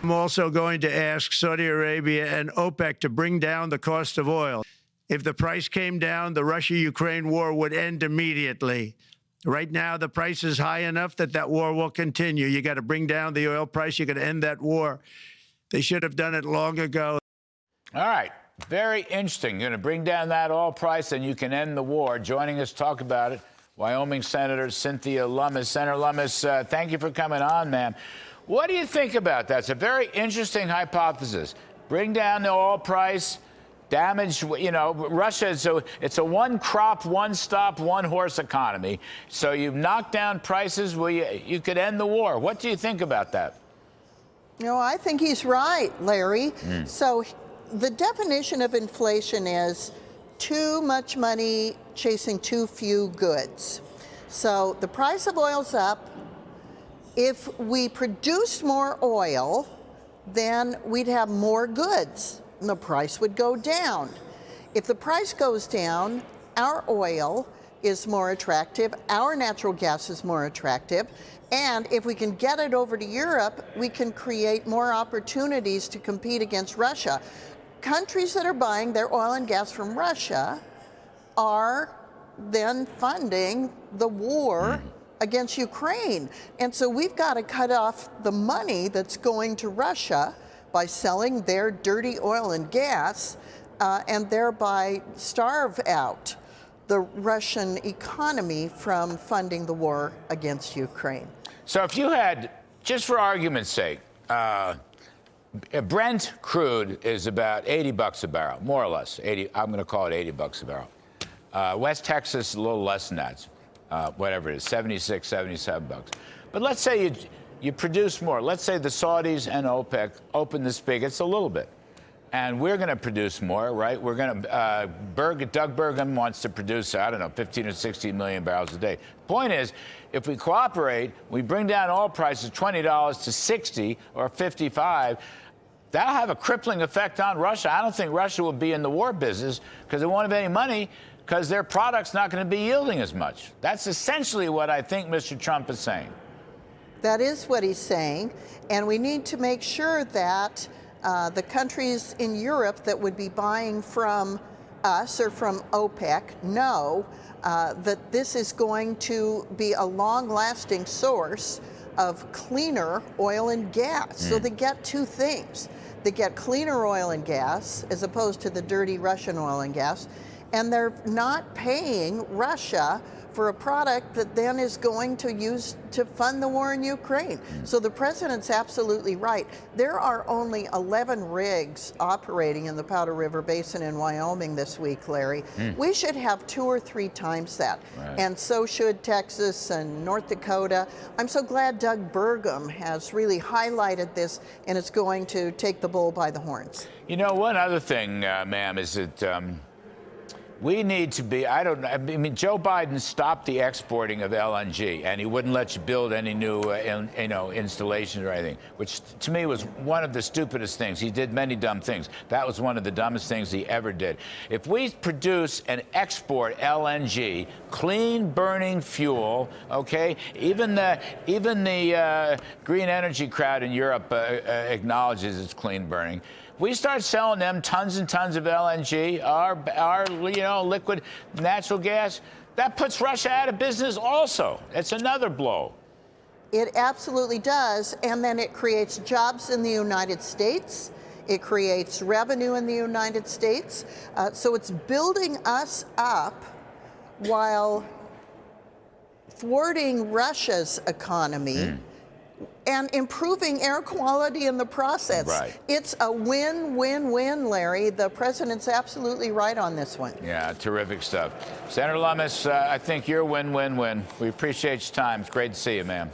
I'm also going to ask Saudi Arabia and OPEC to bring down the cost of oil. If the price came down, the Russia-Ukraine war would end immediately. Right now, the price is high enough that that war will continue. You got to bring down the oil price. You got to end that war. They should have done it long ago. All right. Very interesting. You're going to bring down that oil price and you can end the war. Joining us to talk about it, Wyoming Senator Cynthia Lummis. Senator Lummis, thank you for coming on, ma'am. What do you think about that? It's a very interesting hypothesis. Bring down the oil price, damage, Russia, it's a one crop, one stop, one horse economy. So you've knocked down prices where you could end the war. What do you think about that? I think he's right, Larry. So the definition of inflation is too much money chasing too few goods. So the price of oil's up. If we produced more oil, then we'd have more goods, and the price would go down. If the price goes down, our oil is more attractive, our natural gas is more attractive, and if we can get it over to Europe, we can create more opportunities to compete against Russia. Countries that are buying their oil and gas from Russia are then funding the war against Ukraine. And so we've got to cut off the money that's going to Russia by selling their dirty oil and gas and thereby starve out the Russian economy from funding the war against Ukraine. So if you had, just for argument's sake, Brent crude is about $80 a barrel, more or less. I'm going to call it $80 a barrel. West Texas, a little less than that. Whatever it is, 76, 77 bucks. But let's say you produce more. Let's say the Saudis and OPEC open the spigots a little bit. And we're going to produce more, right? We're going to, Doug Burgum wants to produce, 15 or 16 million barrels a day. Point is, if we cooperate, we bring down oil prices $20 to 60 or 55, that'll have a crippling effect on Russia. I don't think Russia will be in the war business because they won't have any money, because their product's not going to be yielding as much. That's essentially what I think Mr. Trump is saying. That is what he's saying, and we need to make sure that the countries in Europe that would be buying from us or from OPEC know that this is going to be a long-lasting source of cleaner oil and gas. So they get two things. They get cleaner oil and gas as opposed to the dirty Russian oil and gas, and they're not paying Russia for a product that then is going to use to fund the war in Ukraine. So the president's absolutely right. There are only 11 rigs operating in the Powder River Basin in Wyoming this week, Larry. We should have 2 or 3 times that. Right. And so should Texas and North Dakota. I'm so glad Doug Burgum has really highlighted this, and it's going to take the bull by the horns. One other thing, ma'am, is that we need to be, Joe Biden stopped the exporting of LNG, and he wouldn't let you build any new, installations or anything, which to me was one of the stupidest things. He did many dumb things. That was one of the dumbest things he ever did. If we produce and export LNG, clean burning fuel, okay, even the green energy crowd in Europe acknowledges it's clean burning. We start selling them tons and tons of LNG, our liquid natural gas, that puts Russia out of business also. It's another blow. It absolutely does, and then it creates jobs in the United States. It creates revenue in the United States. So it's building us up while thwarting Russia's economy and improving air quality in the process. Right. It's a win-win-win, Larry. The president's absolutely right on this one. Yeah, terrific stuff. Senator Lummis, I think you're win-win-win. We appreciate your time. It's great to see you, ma'am.